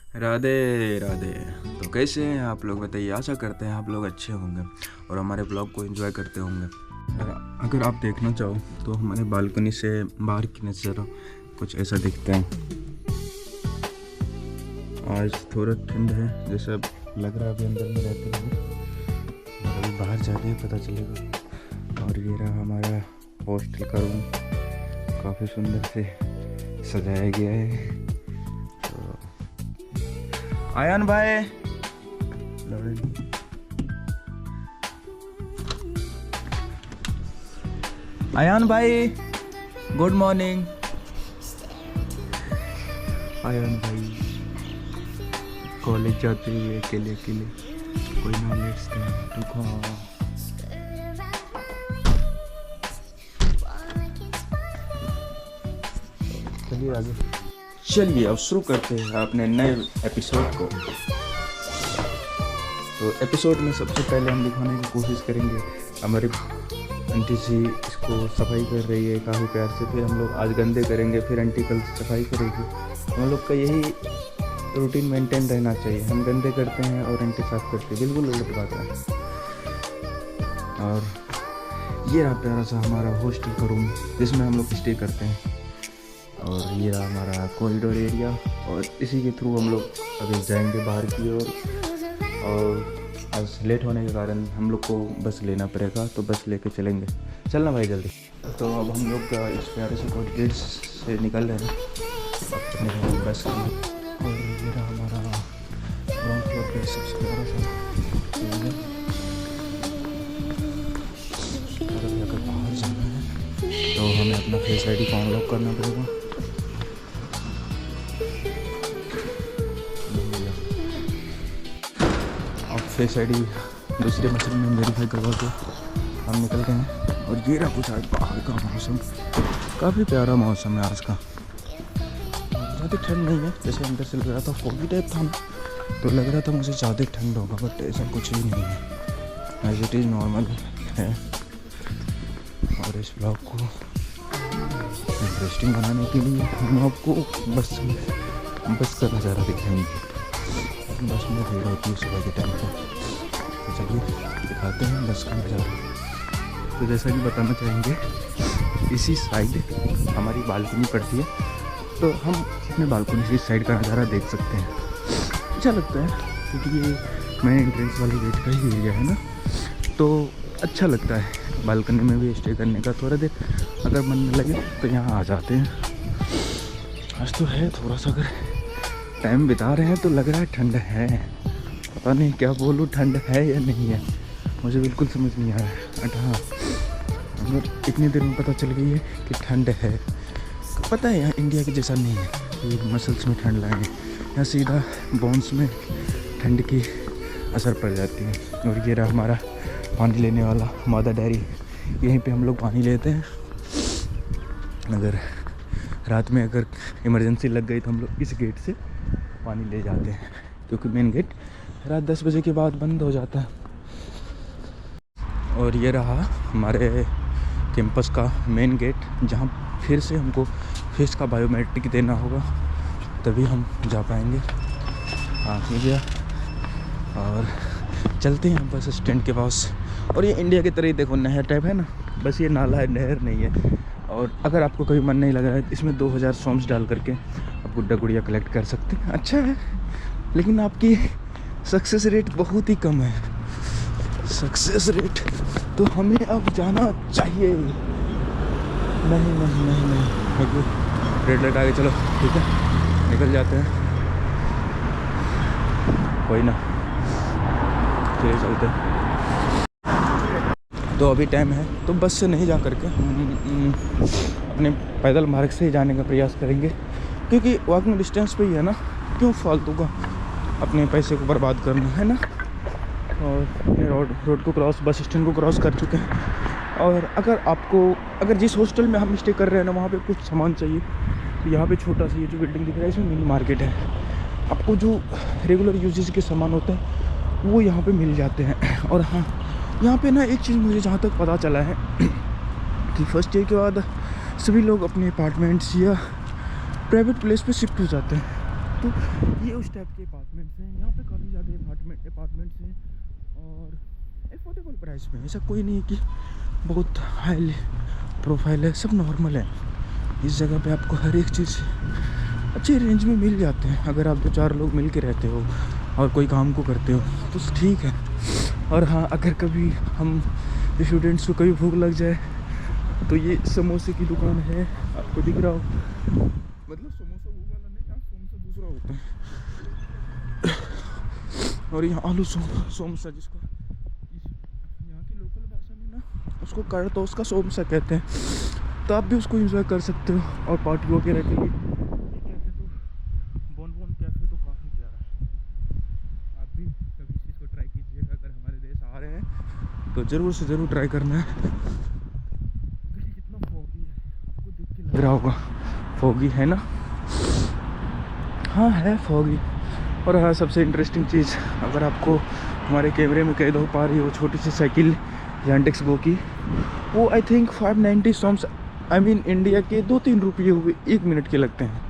राधे राधे। तो कैसे हैं आप लोग, बताइए। आशा करते हैं आप लोग अच्छे होंगे और हमारे ब्लॉग को एंजॉय करते होंगे। अगर आप देखना चाहो तो हमारे बालकनी से बाहर की नज़ारा कुछ ऐसा दिखता है। आज थोड़ा ठंड है जैसा लग रहा है, अभी अंदर में रहते हैं और अभी बाहर जाके पता चलेगा। और ये रहा हमारा हॉस्टल का रूम, काफ़ी सुंदर से सजाया गया है। आयन भाई, आयन भाई, गुड मॉर्निंग। आयन भाई कॉलेज जाते हुए अकेले अकेले, कोई नॉलेज नहीं। चलिए आगे, चलिए अब शुरू करते हैं अपने नए एपिसोड को। तो एपिसोड में सबसे पहले हम दिखाने की कोशिश करेंगे हमारी आंटी जी इसको सफाई कर रही है काफ़ी प्यार से। फिर हम लोग आज गंदे करेंगे, फिर आंटी कल सफाई करेगी। हम लोग का यही रूटीन मेंटेन रहना चाहिए। हम गंदे करते हैं और आंटी साफ करती है, बिल्कुल उलट बात है। और ये रहा प्यारा सा हमारा हॉस्टल का रूम जिसमें हम लोग स्टे करते हैं। और ये रहा हमारा कॉरिडोर एरिया, और इसी के थ्रू हम लोग अभी जाएंगे बाहर की ओर। और आज लेट होने के कारण हम लोग को बस लेना पड़ेगा, तो बस लेके चलेंगे। चलना भाई जल्दी। तो अब हम लोग इस प्यारे से कॉरिडोर से निकल रहे हैं अपने बस में। और ये रहा हमारा ग्राउंड फ्लोर पे सबसे प्यारा सा। अगर बाहर जाना है तो हमें अपना फेस आईडी को अनलॉक करना पड़ेगा। फेस आईडी दूसरे मशीन में वेरीफाई करवा के हम निकल गए हैं। और ये रहा कुछ आज बाहर का मौसम, काफ़ी प्यारा मौसम है आज का। ज़्यादा ठंड नहीं है, जैसे अंदर से लग रहा था फॉगी टाइप था तो लग रहा था मुझे ज़्यादा ठंड होगा, बट ऐसा कुछ भी नहीं है, एज इट इज़ नॉर्मल है। और इस ब्लॉग को इंटरेस्टिंग बनाने के लिए हम आपको बस का नज़ारा दिखाएंगे। बस में भीड़ होती है सुबह के टाइम पर, तो चलिए दिखाते हैं बस का नज़ारा। तो जैसा कि बताना चाहेंगे, इसी साइड हमारी बालकनी पड़ती है, तो हम अपने बालकनी से इस साइड का नज़ारा देख सकते हैं। अच्छा लगता है क्योंकि ये मेन एंट्रेंस वाली गेट का ही एरिया है ना, तो अच्छा लगता है बालकनी में भी स्टे करने का। थोड़ा देर अगर मन में लगे तो यहाँ आ जाते हैं। आज तो है थोड़ा सा, अगर टाइम बिता रहे हैं तो लग रहा है ठंड है, पता नहीं क्या बोलूँ, ठंड है या नहीं है, मुझे बिल्कुल समझ नहीं आ रहा है। बट हाँ, मतलब इतनी देर में पता चल गई है कि ठंड है। पता है यहाँ इंडिया के जैसा नहीं है कि मसल्स में ठंड लगे, यहाँ सीधा बोन्स में ठंड की असर पड़ जाती है। और ये रहा हमारा पानी लेने वाला मदर डेयरी, यहीं पे हम लोग पानी लेते हैं। अगर रात में अगर इमरजेंसी लग गई तो हम लोग इस गेट से पानी ले जाते हैं, क्योंकि मेन गेट रात 10 बजे के बाद बंद हो जाता है। और ये रहा हमारे कैंपस का मेन गेट, जहाँ फिर से हमको फेस का बायोमेट्रिक देना होगा, तभी हम जा पाएंगे। हाँ ठीक है, और चलते हैं बस स्टैंड के पास। और ये इंडिया की तरह ही देखो नहर टाइप है ना, बस ये नाला है, नहर नहीं है। और अगर आपको कभी मन नहीं लग रहा है, इसमें 2000 सॉम्स डाल करके आप गुड्डा गुड़िया कलेक्ट कर सकते हैं। अच्छा है, लेकिन आपकी सक्सेस रेट बहुत ही कम है। सक्सेस रेट तो हमें अब जाना चाहिए। नहीं नहीं नहीं नहीं, रेड लाइट आगे, चलो ठीक है निकल जाते हैं, कोई ना, चलिए चलते हैं। तो अभी टाइम है तो बस से नहीं जा करके हम अपने पैदल मार्ग से ही जाने का प्रयास करेंगे, क्योंकि वॉकिंग डिस्टेंस पे ही है ना, क्यों फालतू का अपने पैसे को बर्बाद करना है ना। और अपने रोड को क्रॉस, बस स्टैंड को क्रॉस कर चुके हैं। और अगर जिस हॉस्टल में हम स्टे कर रहे हैं ना, वहाँ पे कुछ सामान चाहिए तो यहाँ पे छोटा सा ये जो बिल्डिंग दिख रहा है, इसमें मिनी मार्केट है। आपको जो रेगुलर यूजेस के सामान होते हैं वो यहाँ पे मिल जाते हैं। और हाँ, यहाँ पे ना एक चीज़ मुझे जहाँ तक पता चला है कि फर्स्ट ईयर के बाद सभी लोग अपने अपार्टमेंट्स या प्राइवेट प्लेस पे शिफ्ट हो जाते हैं। तो ये उस टाइप के अपार्टमेंट्स हैं। यहाँ पे काफ़ी ज़्यादा अपार्टमेंट्स हैं और अफोर्डेबल प्राइस में। ऐसा कोई नहीं है कि बहुत हाई प्रोफाइल है, सब नॉर्मल है। इस जगह पे आपको हर एक चीज़ अच्छी रेंज में मिल जाते हैं। अगर आप 2-4 लोग मिल के रहते हो और कोई काम को करते हो तो ठीक है। और हाँ, अगर कभी हम स्टूडेंट्स को कभी भूख लग जाए तो ये समोसे की दुकान है, आपको दिख रहा हो। मतलब समोसा वो वाला नहीं, यहाँ समोसा दूसरा होता है। और यहाँ आलू समोसा, जिसको यहाँ की लोकल भाषा में ना उसको करतो उसका समोसा कहते हैं। तो आप भी उसको एंजॉय कर सकते हो। और पार्टी वगैरह के लिए कैफ़े तो बोन कैफ़े तो काफ़ी प्यारा है। आप भी कभी इस चीज़ को ट्राई कीजिएगा। अगर हमारे देश आ रहे हैं तो ज़रूर से ज़रूर ट्राई करना है। कितना फॉगी है, आपको देख के लग रहा होगा फॉगी है ना। हाँ है फॉगी। और हाँ, सबसे इंटरेस्टिंग चीज़, अगर आपको हमारे कैमरे में कैद हो पा रही हो छोटी सी साइकिल यांडेक्स गो की, वो I think 590 soms, I mean India के 2-3 रुपये हुए 1 मिनट के लगते हैं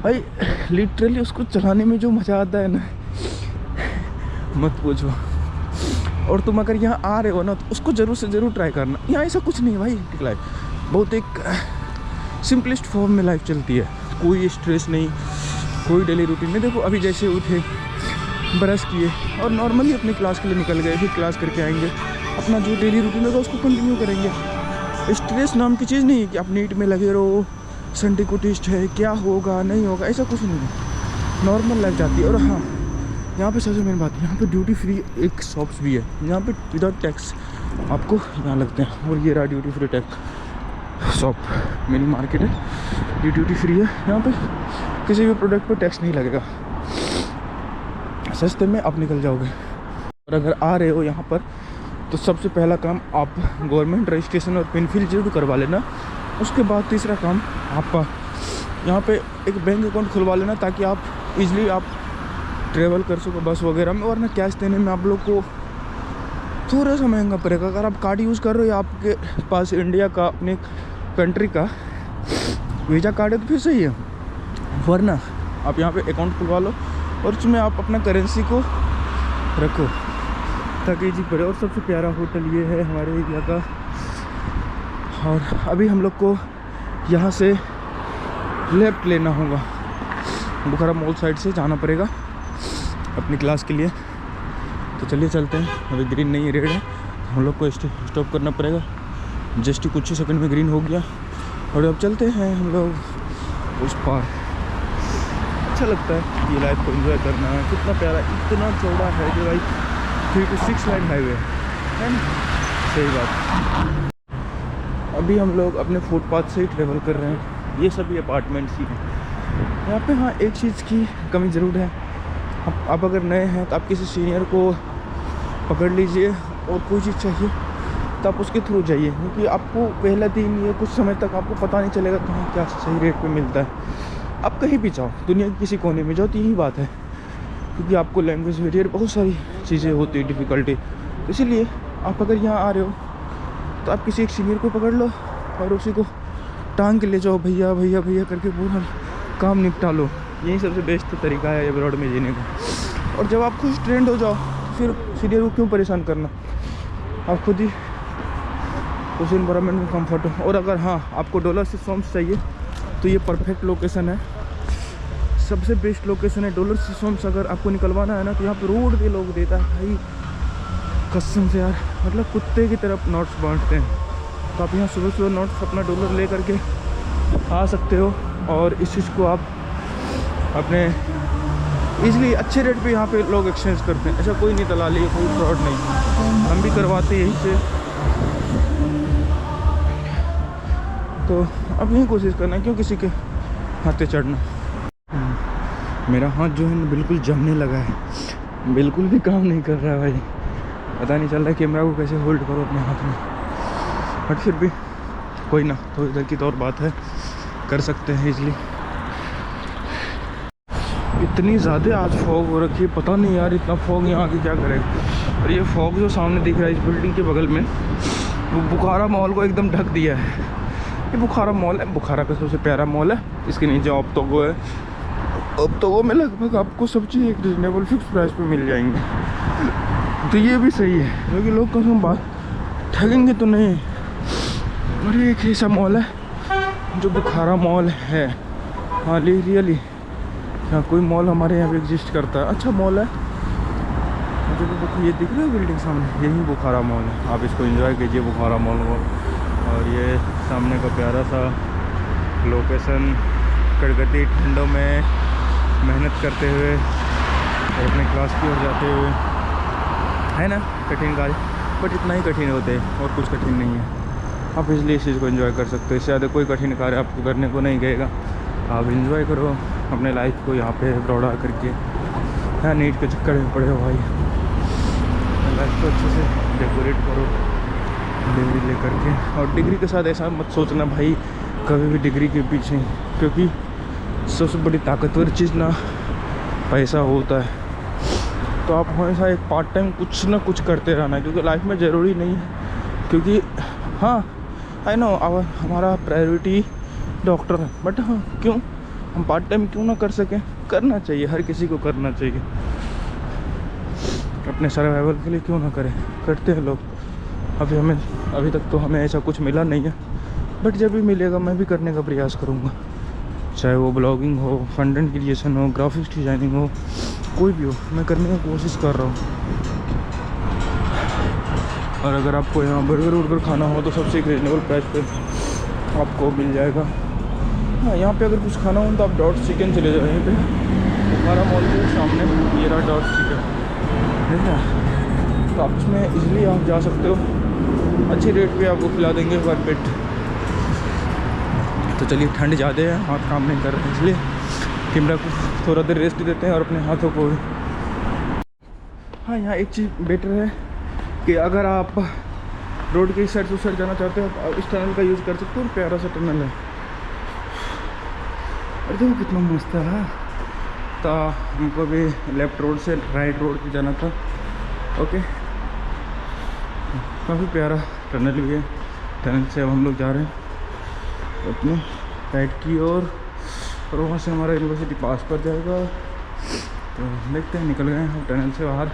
भाई। लिटरली उसको चलाने में जो मज़ा आता है ना, मत पूछो। और तुम अगर यहाँ आ रहे हो ना तो उसको ज़रूर से ज़रूर ट्राई करना। यहाँ ऐसा कुछ नहीं है भाई, लाइफ बहुत एक सिंपलेस्ट फॉर्म में लाइफ चलती है। कोई स्ट्रेस नहीं, कोई डेली रूटीन नहीं। देखो अभी जैसे उठे, ब्रश किए और नॉर्मली अपनी क्लास के लिए निकल गए, फिर क्लास करके आएंगे, अपना जो डेली रूटीन होगा उसको कंटिन्यू करेंगे। स्ट्रेस नाम की चीज़ नहीं है कि आप नीट में लगे रहो, संडे को टेस्ट है, क्या होगा नहीं होगा, ऐसा कुछ नहीं है। नॉर्मल लाइफ जाती है। और हाँ, यहाँ पे सबसे मेन बात है, यहाँ पे ड्यूटी फ्री एक शॉप्स भी है। यहाँ पे विदाउट टैक्स आपको यहाँ लगते हैं। और ये रहा duty free tax shop, mini market है, ये ड्यूटी फ्री है। यहाँ पे किसी भी प्रोडक्ट पर टैक्स नहीं लगेगा, सस्ते में आप निकल जाओगे। और अगर आ रहे हो यहाँ पर तो सबसे पहला काम आप गवर्नमेंट रजिस्ट्रेशन और पिन फिल जरूर करवा लेना। उसके बाद तीसरा काम आप यहाँ पे एक बैंक अकाउंट खुलवा लेना, ताकि आप इजीली आप ट्रेवल कर सको बस वगैरह में। वरना कैश देने में आप लोग को थोड़ा सा महंगा पड़ेगा। अगर आप कार्ड यूज़ कर रहे हो या आपके पास इंडिया का अपने कंट्री का वीज़ा कार्ड है तो फिर सही है। वरना आप यहाँ पे अकाउंट खुलवा लो और उसमें आप अपना करेंसी को रखो ताकि इजी पड़े। और सबसे प्यारा होटल ये है हमारे एरिया का। और अभी हम लोग को यहाँ से लेफ़्ट लेना होगा, बुखारा मॉल साइड से जाना पड़ेगा अपनी क्लास के लिए। तो चलिए चलते हैं। अभी ग्रीन नहीं है, रेड है, हम लोग को स्टॉप करना पड़ेगा। जस्ट कुछ ही सेकंड में ग्रीन हो गया और अब चलते हैं हम लोग उस पार। अच्छा लगता है ये लाइफ को एंजॉय करना। कितना प्यारा, इतना चौड़ा है जो भाई 3 to 6 लाइन हाईवे है ना। सही बात। अभी हम लोग अपने फुटपाथ से ही ट्रेवल कर रहे हैं। ये सभी अपार्टमेंट्स ही हैं यहाँ पे। हाँ, एक चीज़ की कमी ज़रूर है। आप अगर नए हैं तो आप किसी सीनियर को पकड़ लीजिए और कोई चीज़ चाहिए तो आप उसके थ्रू जाइए, क्योंकि आपको पहला दिन या कुछ समय तक आपको पता नहीं चलेगा कहाँ क्या सही रेट पे मिलता है। आप कहीं भी जाओ, दुनिया के किसी कोने में जाओ तो यही बात है, क्योंकि आपको लैंग्वेज बैरियर, बहुत सारी चीज़ें होती है, डिफ़िकल्टी। तो इसीलिए आप अगर यहाँ आ रहे हो तो आप किसी एक सीनियर को पकड़ लो और उसी को टांग के ले जाओ, भैया भैया भैया करके पूरा काम निपटा लो। यही सबसे बेस्ट तरीका है अब्रॉड में जीने का। और जब आप खुद ट्रेंड हो जाओ फिर सीनियर को क्यों परेशान करना, आप खुद ही उस इन्वायरमेंट में कंफर्ट हो। और अगर हाँ आपको डॉलर से सोम्स चाहिए तो ये परफेक्ट लोकेशन है, सबसे बेस्ट लोकेशन है। डॉलर से सोम्स अगर आपको निकलवाना है ना तो यहाँ पे रोड पे लोग देता है भाई, कसम से यार, मतलब कुत्ते की तरफ नोट्स बांटते हैं। तो आप यहाँ सुबह सुबह नोट्स अपना डॉलर ले करके आ सकते हो और इस चीज़ को आप अपने इजीली अच्छे रेट पे यहाँ पे लोग एक्सचेंज करते हैं। ऐसा कोई नहीं दलाली, कोई फ्रॉड नहीं, हम भी करवाते यहीं से। तो अब यही कोशिश करना है, क्यों किसी के हाथे चढ़ना। मेरा हाथ जो है बिल्कुल जमने लगा है, बिल्कुल भी काम नहीं कर रहा है भाई। पता नहीं चल रहा है कैमरा को कैसे होल्ड करो अपने हाथ में। बट फिर भी कोई ना, तो इधर की तो और बात है, कर सकते हैं इजली। इतनी ज़्यादा आज फॉग हो रखी है, पता नहीं यार इतना फॉग यहाँ आके क्या करेगा। और ये फॉग जो सामने दिख रहा है इस बिल्डिंग के बगल में, वो बुखारा मॉल को एकदम ढक दिया है। ये बुखारा मॉल है, बुखारा का सबसे प्यारा मॉल है। इसके नीचे ऑप्टोगो है, अब तो वो में लगभग आपको सब चीज़ एक रिजनेबल फिक्स प्राइस पे मिल जाएंगे, तो ये भी सही है, क्योंकि लोग कम से कम बात ठगेंगे तो नहीं। और ये एक ऐसा मॉल है जो बुखारा मॉल है। हाँ रियली हाँ, कोई मॉल हमारे यहाँ पे एग्जिस्ट करता है, अच्छा मॉल है। मुझे ये दिख रहा है बिल्डिंग सामने, यही बुखारा मॉल है। आप इसको एंजॉय कीजिए बुखारा मॉल को। और ये सामने का प्यारा सा लोकेशन, कड़कती ठंडों में मेहनत करते हुए और अपने क्लास की ओर जाते हुए, है ना कठिन कार्य, बट इतना ही कठिन होते हैं और कुछ कठिन नहीं है। आप इसलिए इस चीज़ को एंजॉय कर सकते हो, इससे ज़्यादा कोई कठिन कार्य आपको करने को नहीं कहेगा। आप एंजॉय करो अपने लाइफ को यहाँ पे दौड़ा करके। हाँ नीट के चक्कर में पड़े हो भाई, लाइफ को अच्छे से डेकोरेट करो डिग्री ले करके। और डिग्री के साथ ऐसा मत सोचना भाई कभी भी डिग्री के पीछे, क्योंकि सबसे बड़ी ताकतवर चीज़ ना पैसा होता है। तो आप हमेशा एक पार्ट टाइम कुछ ना कुछ करते रहना, क्योंकि लाइफ में ज़रूरी नहीं है, क्योंकि हाँ आई नो हमारा प्रायोरिटी डॉक्टर है, बट हाँ क्यों हम पार्ट टाइम क्यों ना कर सकें, करना चाहिए, हर किसी को करना चाहिए। अपने सर्वाइवल के लिए क्यों ना करें, करते हैं लोग। अभी तक तो हमें ऐसा कुछ मिला नहीं है, बट जब भी मिलेगा मैं भी करने का प्रयास करूँगा, चाहे वो ब्लॉगिंग हो, कंटेंट क्रिएशन हो, ग्राफिक्स डिज़ाइनिंग हो, कोई भी हो, मैं करने की कोशिश कर रहा हूँ। और अगर आपको यहाँ बर्गर वर्गर खाना हो तो सबसे एक रीजनेबल प्राइस पे आपको मिल जाएगा। हाँ यहाँ पे अगर कुछ खाना हो तो आप डॉट चिकन चले जाओ, यहीं पे बुखारा मॉल के सामने ये रहा डॉट चिकन, है ना। तो आप इसमें इजीली आप जा सकते हो, अच्छे रेट पे आपको खिला देंगे पर पेट। तो चलिए ठंड ज़्यादा है, हाथ काम नहीं कर रहे हैं, इसलिए कैमरा को थोड़ा देर रेस्ट देते हैं और अपने हाथों को। हाँ यहाँ एक चीज़ बेटर है कि अगर आप रोड के इस साइड से उस साइड जाना चाहते हो आप इस टनल का यूज़ कर सकते हो। प्यारा सा टनल है, अरे देखो कितना मस्त है। तो हमको भी लेफ्ट रोड से राइट रोड पे जाना था। ओके काफ़ी प्यारा टनल भी है। टनल से अब हम लोग जा रहे हैं अपने राइट की ओर, और वहाँ से हमारा यूनिवर्सिटी पास पर जाएगा। तो देखते हैं, निकल गए हम टनल से बाहर।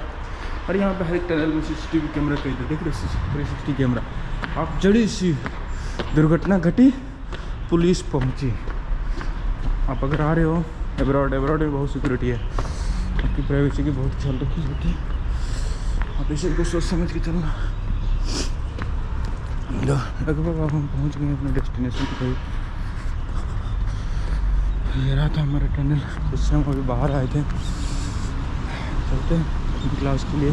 और यहाँ पे हर एक टनल में CCTV कैमरा कहीं तो देख रहे 360 कैमरा। आप जड़ी सी दुर्घटना घटी, पुलिस पहुँची। आप अगर आ रहे हो एब्रॉड में बहुत सिक्योरिटी है, आपकी प्राइवेसी की बहुत ख्याल रखी जाती है। आप इसे को सोच समझ के चलना। लगभग अब हम पहुँच गए अपने डेस्टिनेशन के करीब। ये रहा था हमारा टनल, जिससे हम अभी बाहर आए थे। चलते हैं क्लास के लिए।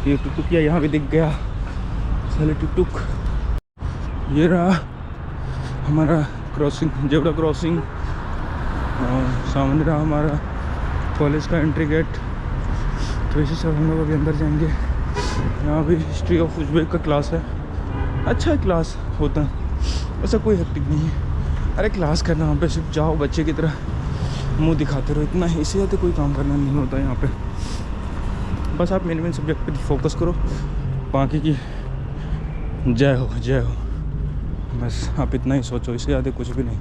ये टुक या यहाँ भी दिख गया, चले टुक। ये रहा हमारा क्रॉसिंग, जेब्रा क्रॉसिंग, और सामने रहा हमारा कॉलेज का एंट्री गेट। तो इसी सब हम लोग अभी अंदर जाएंगे। यहाँ भी हिस्ट्री ऑफ उज़्बेक का क्लास है, अच्छा क्लास होता है, ऐसा कोई हेक्टिक नहीं है। अरे क्लास करना वहाँ पे सिर्फ जाओ बच्चे की तरह मुंह दिखाते रहो, इतना ही, इससे ज़्यादा कोई काम करना नहीं होता यहाँ पे। बस आप मेन सब्जेक्ट पे फोकस करो, बाकी की जय हो जय हो, बस आप इतना ही सोचो, इससे ज़्यादा कुछ भी नहीं।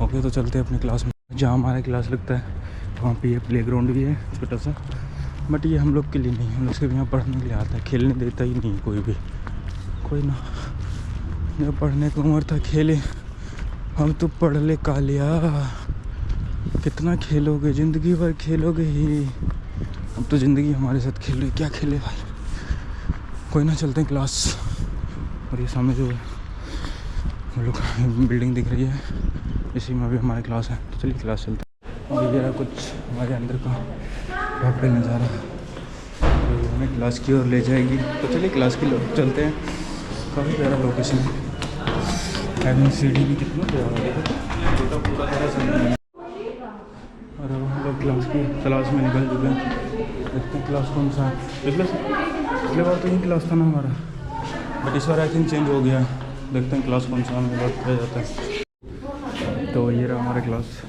ओके तो चलते हैं अपनी क्लास में। जहाँ हमारा क्लास लगता है वहाँ पे ये प्लेग्राउंड भी है छोटा सा, बट ये हम लोग के लिए नहीं, हम लोग सिर्फ यहाँ पढ़ने के लिए आता है, खेलने देता ही नहीं कोई भी। कोई ना, जब पढ़ने की उम्र था खेले, हम तो पढ़ ले कालिया, कितना खेलोगे, ज़िंदगी भर खेलोगे ही। अब तो ज़िंदगी हमारे साथ खेल रही, क्या खेले भाई। कोई ना, चलते हैं क्लास। और ये सामने जो हम लोग बिल्डिंग दिख रही है, इसी में अभी हमारी क्लास है। तो चलिए क्लास चलते हैं। और ये रहा कुछ हमारे अंदर का वाकई नज़ारा, तो हमें क्लास की ओर ले जाएगी। तो चलिए क्लास की चलते हैं। काफ़ी प्यारा लोकेशन है, सीढ़ी भी कितना प्यारा है, छोटा पूरा सारा समय। और अब हम लोग क्लास में निकल चुके हैं। देखते हैं क्लास कौन सा है। पिछले बार तो यही क्लास था ना हमारा, बट इस बार आई थिंक चेंज हो गया। देखते हैं क्लास कौन सा हमें बात किया जाता है। तो ये रहा हमारा क्लास,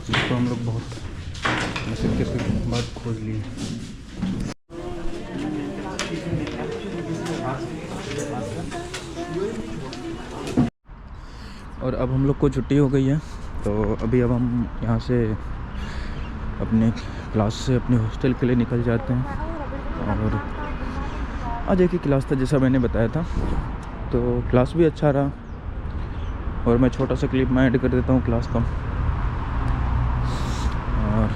जिसको हम लोग बहुत मुश्किल के बाद खोज लिए। और अब हम लोग को छुट्टी हो गई है, तो अभी अब हम यहाँ से अपने क्लास से अपने हॉस्टल के लिए निकल जाते हैं। और आज एक ही क्लास था जैसा मैंने बताया था, तो क्लास भी अच्छा रहा। और मैं छोटा सा क्लिप में ऐड कर देता हूँ क्लास का। और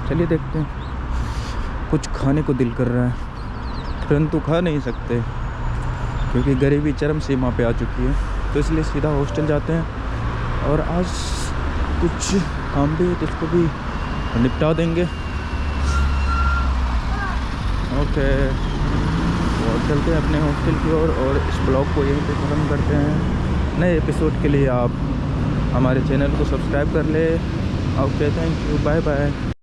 चलिए देखते हैं, कुछ खाने को दिल कर रहा है परंतु खा नहीं सकते क्योंकि गरीबी चरम सीमा पे आ चुकी है, तो इसलिए सीधा हॉस्टल जाते हैं। और आज कुछ काम भी है तो उसको भी निपटा देंगे। ओके, तो चलते हैं अपने हॉस्टल की ओर और इस ब्लॉग को यहीं पे ख़त्म करते हैं। नए एपिसोड के लिए आप हमारे चैनल को सब्सक्राइब कर ले। Okay, thank you, bye bye.